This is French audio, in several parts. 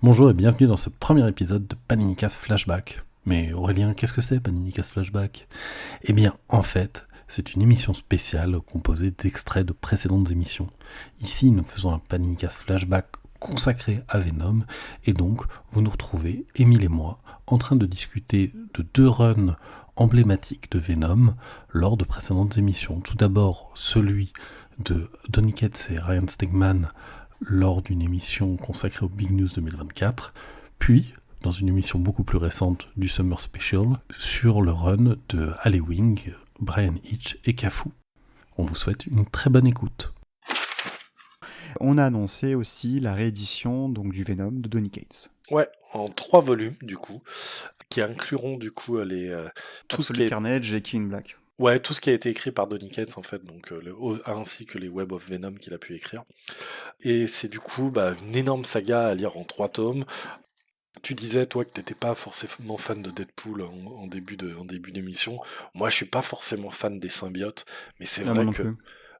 Bonjour et bienvenue dans ce premier épisode de Paninicast Flashback. Mais Aurélien, qu'est-ce que c'est Paninicast Flashback ? Eh bien, en fait, c'est une émission spéciale composée d'extraits de précédentes émissions. Ici, nous faisons un Paninicast Flashback consacré à Venom, et donc, vous nous retrouvez, Émile et moi, en train de discuter de deux runs emblématiques de Venom lors de précédentes émissions. Tout d'abord, celui de Donny Cates et Ryan Stegman lors d'une émission consacrée au Big News 2024, puis dans une émission beaucoup plus récente du Summer Special sur le run de Halloween, Brian Hitch et Cafu. On vous souhaite une très bonne écoute. On a annoncé aussi la réédition donc, du Venom de Donny Cates. Ouais, en 3 volumes du coup, qui incluront du coup tout ce qui est Carnage et King Black. Ouais, tout ce qui a été écrit par Donny Cates en fait, donc ainsi que les Web of Venom qu'il a pu écrire. Et c'est du coup une énorme saga à lire en 3 tomes. Tu disais toi que t'étais pas forcément fan de Deadpool en début d'émission. Moi, je suis pas forcément fan des symbiotes, mais c'est vrai que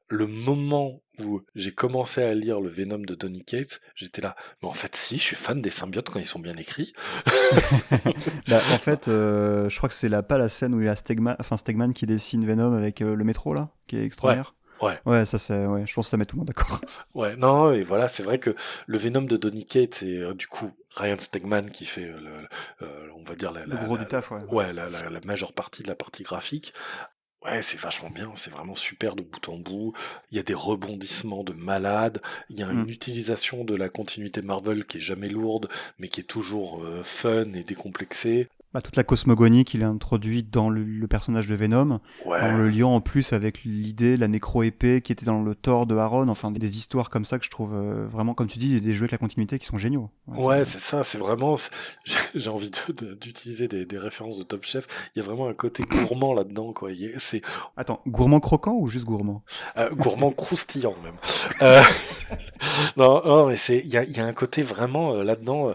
le moment où j'ai commencé à lire le Venom de Donny Cates, j'étais là, mais en fait si, je suis fan des symbiotes quand ils sont bien écrits. En fait, je crois que c'est pas la scène où il y a Stegman qui dessine Venom avec le métro là, qui est extraordinaire. Ouais, ça c'est, ouais, je pense que ça met tout le monde d'accord. Ouais, non, et voilà, c'est vrai que le Venom de Donny Cates et du coup Ryan Stegman qui fait, on va dire le gros du taf, ouais. Ouais, la majeure partie de la partie graphique. Ouais, c'est vachement bien, c'est vraiment super de bout en bout. Il y a des rebondissements de malades, il y a une utilisation de la continuité Marvel qui est jamais lourde, mais qui est toujours fun et décomplexée. Toute la cosmogonie qu'il a introduite dans le personnage de Venom, ouais. En le liant en plus avec l'idée de la nécro-épée qui était dans le Thor de Aaron, enfin des histoires comme ça que je trouve vraiment, comme tu dis, des jeux avec la continuité qui sont géniaux. Ouais, c'est ça, c'est vraiment... J'ai envie d'utiliser des références de Top Chef, il y a vraiment un côté gourmand là-dedans, quoi. Attends, gourmand croquant ou juste gourmand Gourmand croustillant, même. Non, mais il y a un côté vraiment là-dedans...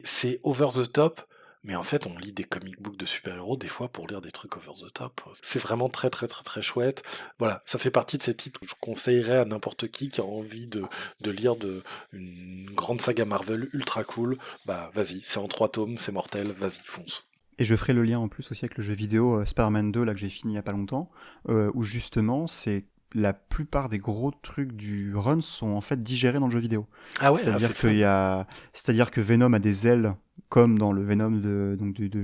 c'est over the top, mais en fait on lit des comic books de super-héros des fois pour lire des trucs over the top. C'est vraiment très très très très chouette. Voilà, ça fait partie de ces titres que je conseillerais à n'importe qui a envie de lire une grande saga Marvel ultra cool. Vas-y, c'est en 3 tomes, c'est mortel, vas-y, fonce. Et je ferai le lien en plus aussi avec le jeu vidéo Spider-Man 2 là que j'ai fini il y a pas longtemps, où justement c'est la plupart des gros trucs du run sont en fait digérés dans le jeu vidéo. Ah ouais, c'est-à-dire que Venom a des ailes comme dans le Venom de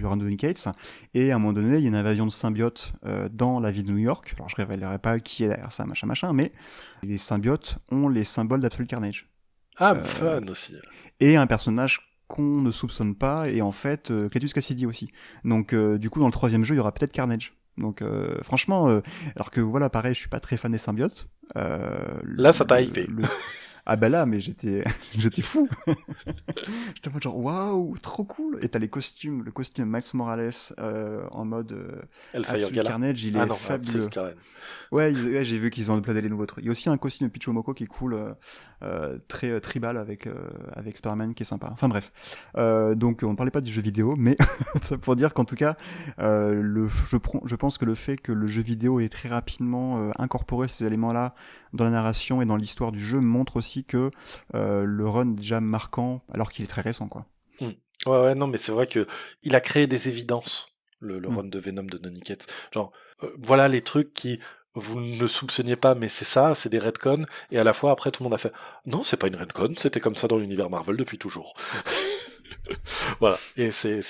run de Donny Cates, et à un moment donné il y a une invasion de symbiotes dans la ville de New York. Alors je révélerai pas qui est derrière ça, machin, mais les symbiotes ont les symboles d'Absolute Carnage. Fun aussi. Et un personnage qu'on ne soupçonne pas, et en fait Cletus Cassidy aussi. Donc du coup dans le 3e jeu il y aura peut-être Carnage. Donc franchement, alors que voilà, pareil, je suis pas très fan des symbiotes. Là, ça t'a hypé. Ah là, mais j'étais fou. J'étais en mode genre waouh, trop cool. Et t'as le costume Miles Morales en mode Absolute Carnage, il est fabuleux. Ouais, j'ai vu qu'ils ont uploadé les nouveaux trucs. Il y a aussi un costume de Pichomoko qui est cool, très tribal avec Spider-Man qui est sympa. Enfin bref. Donc on ne parlait pas du jeu vidéo, mais ça pour dire qu'en tout cas, je pense que le fait que le jeu vidéo ait très rapidement incorporé ces éléments-là dans la narration et dans l'histoire du jeu montre aussi que le run est déjà marquant alors qu'il est très récent, quoi. Ouais, non, mais c'est vrai que il a créé des évidences, le run de Venom de Donny Cates. Genre, voilà les trucs qui vous ne soupçonniez pas, mais c'est ça, c'est des retcons, et à la fois après tout le monde a fait non, c'est pas une retcon, c'était comme ça dans l'univers Marvel depuis toujours. Voilà, et c'est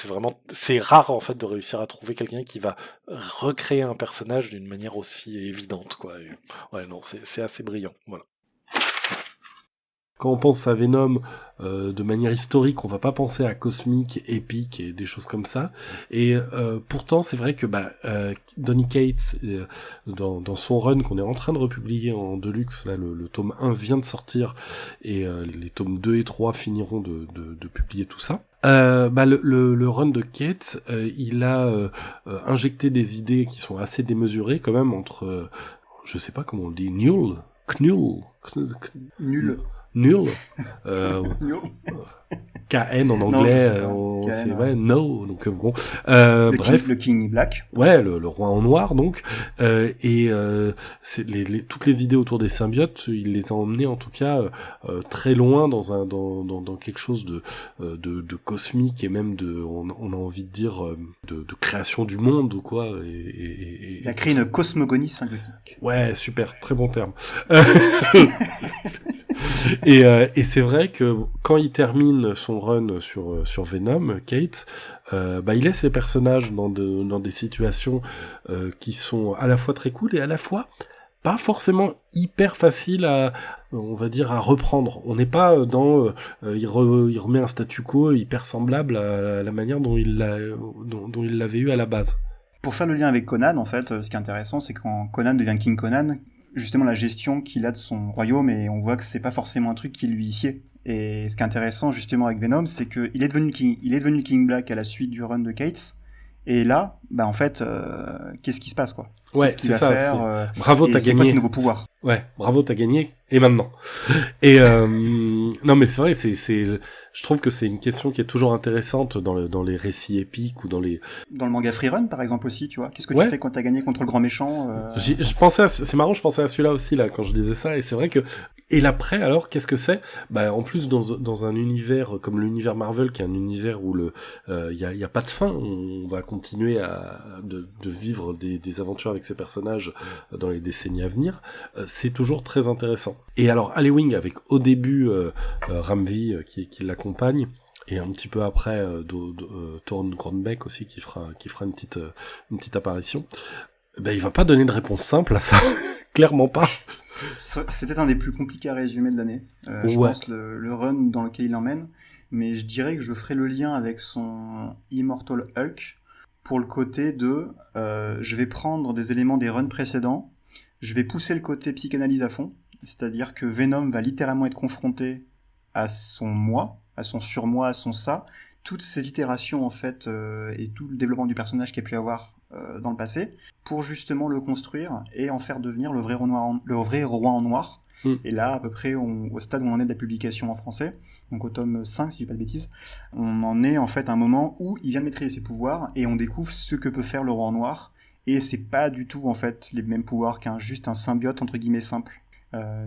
vraiment, c'est rare en fait de réussir à trouver quelqu'un qui va recréer un personnage d'une manière aussi évidente, quoi. Et, ouais, non, c'est assez brillant, voilà. Quand on pense à Venom de manière historique, on va pas penser à cosmique, épique et des choses comme ça. Et pourtant, c'est vrai que Donny Cates, dans son run qu'on est en train de republier en deluxe, là, le tome 1 vient de sortir, et les tomes 2 et 3 finiront de publier tout ça. Le run de Cates, il a injecté des idées qui sont assez démesurées quand même entre, je sais pas comment on le dit, Nul. KN en anglais, c'est ouais, no, donc bon. Bref, le King Black. Ouais, le roi en noir donc, c'est toutes les idées autour des symbiotes, il les a emmenés en tout cas très loin dans quelque chose de cosmique et même on a envie de dire de création du monde ou quoi. Il a créé une cosmogonie symbiotique. Ouais, super, très bon terme. Et c'est vrai que quand il termine son run sur Venom, Kate, il laisse les personnages dans des situations qui sont à la fois très cool et à la fois pas forcément hyper faciles on va dire, à reprendre. On n'est pas dans il remet un statu quo hyper semblable à la manière dont il l'avait eu à la base. Pour faire le lien avec Conan, en fait, ce qui est intéressant, c'est quand Conan devient King Conan, justement la gestion qu'il a de son royaume, et on voit que c'est pas forcément un truc qui lui sied. Et ce qui est intéressant justement avec Venom, c'est que il est devenu King Black à la suite du run de Cates, et là, en fait, qu'est-ce qui se passe, quoi? Ouais, qu'est-ce qu'il va faire bravo, t'as gagné. C'est quoi ce nouveau pouvoir? Ouais, bravo, t'as gagné. Et maintenant. Et non, mais c'est vrai, je trouve que c'est une question qui est toujours intéressante dans les récits épiques ou dans le manga Freerun, par exemple aussi, tu vois. Qu'est-ce que tu fais quand t'as gagné contre le grand méchant c'est marrant, je pensais à celui-là aussi là quand je disais ça, et c'est vrai que et l'après, alors, qu'est-ce que c'est? En plus, dans un univers comme l'univers Marvel, qui est un univers où y a pas de fin, on va continuer de vivre des aventures avec ces personnages dans les décennies à venir, c'est toujours très intéressant. Et alors, Alley-Wing, avec au début Ramvi qui l'accompagne, et un petit peu après Thorne Grandbeck aussi qui fera une petite apparition, il va pas donner de réponse simple à ça. Clairement pas. C'était un des plus compliqués à résumer de l'année. Je pense le run dans lequel il emmène, mais je dirais que je ferai le lien avec son Immortal Hulk pour le côté de je vais prendre des éléments des runs précédents, je vais pousser le côté psychanalyse à fond, c'est-à-dire que Venom va littéralement être confronté à son moi, à son surmoi, à son ça, toutes ces itérations en fait et tout le développement du personnage qu'il a pu avoir dans le passé, pour justement le construire et en faire devenir le vrai roi en noir. Et là, à peu près, au stade où on en est de la publication en français, donc au tome 5, si je dis pas de bêtises, on en est en fait à un moment où il vient de maîtriser ses pouvoirs et on découvre ce que peut faire le roi en noir, et c'est pas du tout en fait les mêmes pouvoirs juste un symbiote entre guillemets simple.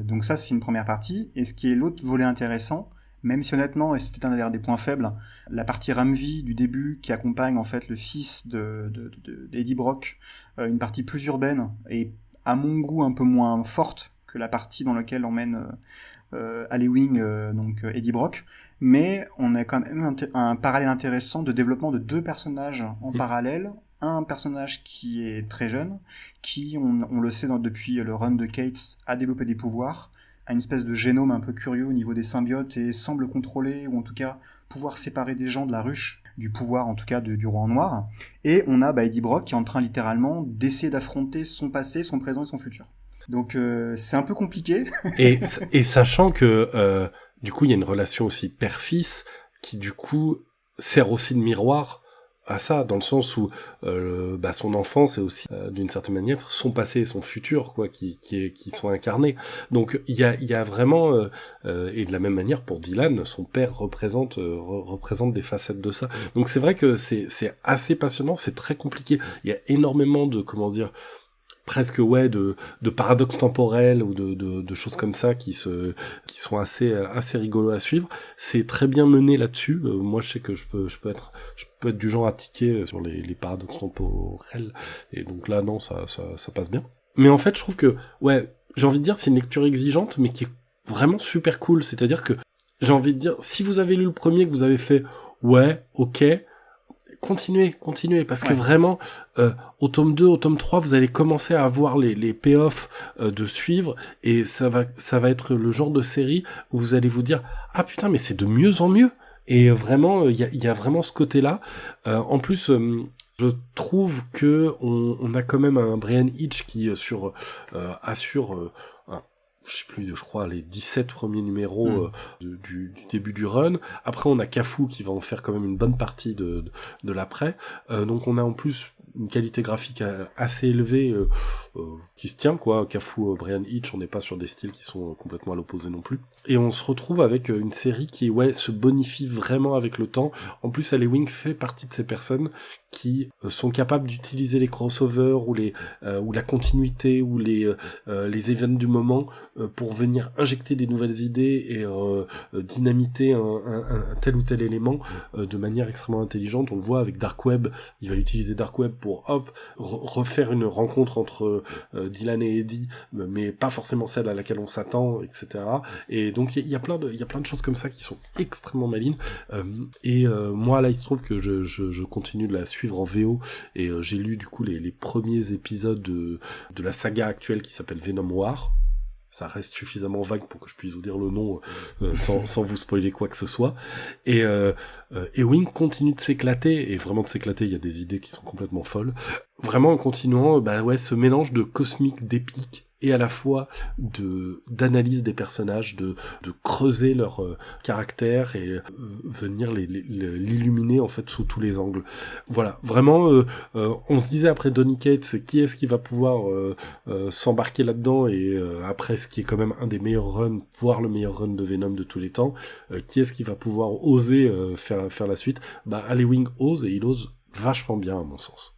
Donc ça, c'est une première partie. Et ce qui est l'autre volet intéressant, même si honnêtement, et c'était un des points faibles, la partie Ramvi du début qui accompagne en fait le fils d'Eddie Brock, une partie plus urbaine et à mon goût un peu moins forte que la partie dans laquelle on mène Alley-Wing, donc Eddie Brock, mais on a quand même un parallèle intéressant de développement de deux personnages en parallèle. Un personnage qui est très jeune, qui, on le sait depuis le run de Cates, a développé des pouvoirs, a une espèce de génome un peu curieux au niveau des symbiotes et semble contrôler, ou en tout cas pouvoir séparer des gens de la ruche, du pouvoir en tout cas du roi en noir. Et on a Eddie Brock qui est en train littéralement d'essayer d'affronter son passé, son présent et son futur. Donc c'est un peu compliqué. et sachant que du coup il y a une relation aussi père-fils qui du coup sert aussi de miroir à ça, dans le sens où son enfance est aussi d'une certaine manière son passé et son futur quoi qui sont incarnés. Donc il y a vraiment et de la même manière pour Dylan, son père représente des facettes de ça. Donc c'est vrai que c'est assez passionnant, c'est très compliqué. Il y a énormément de presque de paradoxes temporels ou de choses comme ça qui sont assez rigolos à suivre. C'est très bien mené là-dessus. Moi je sais que je peux être du genre à tiquer sur les paradoxes temporels, et donc là non, ça passe bien. Mais en fait je trouve que j'ai envie de dire c'est une lecture exigeante mais qui est vraiment super cool. C'est-à-dire que j'ai envie de dire, si vous avez lu le premier, que vous avez fait ok, continuez, parce que vraiment, au tome 2, au tome 3, vous allez commencer à avoir les payoffs de suivre, et ça va être le genre de série où vous allez vous dire, ah putain, mais c'est de mieux en mieux, et vraiment, il y a vraiment ce côté-là. En plus, je trouve que on a quand même un Brian Hitch qui assure je sais plus, je crois, les 17 premiers numéros du début du run. Après, on a Cafu qui va en faire quand même une bonne partie de l'après. Donc, on a en plus une qualité graphique assez élevée qui se tient, quoi. Cafu, Brian Hitch, on n'est pas sur des styles qui sont complètement à l'opposé non plus. Et on se retrouve avec une série qui, se bonifie vraiment avec le temps. En plus, Alley Wing fait partie de ces personnes qui sont capables d'utiliser les crossovers ou la continuité ou les events du moment pour venir injecter des nouvelles idées et dynamiter un tel ou tel élément de manière extrêmement intelligente. On le voit avec Dark Web, il va utiliser Dark Web pour refaire une rencontre entre Dylan et Eddie, mais pas forcément celle à laquelle on s'attend, etc. Et donc il y a plein de choses comme ça qui sont extrêmement malines. Moi là il se trouve que je continue de la suivre en VO et j'ai lu du coup les premiers épisodes de la saga actuelle qui s'appelle Venom War. Ça reste suffisamment vague pour que je puisse vous dire le nom sans vous spoiler quoi que ce soit. Et Wing continue de s'éclater, et vraiment de s'éclater, il y a des idées qui sont complètement folles. Vraiment en continuant, ce mélange de cosmique, d'épique, et à la fois d'analyse des personnages, de creuser leur caractère et venir l'illuminer en fait sous tous les angles. Voilà, vraiment, on se disait après Donny Cates, qui est-ce qui va pouvoir s'embarquer là-dedans, et après ce qui est quand même un des meilleurs runs, voire le meilleur run de Venom de tous les temps, qui est-ce qui va pouvoir oser faire la suite? Alley Wing ose, et il ose vachement bien à mon sens.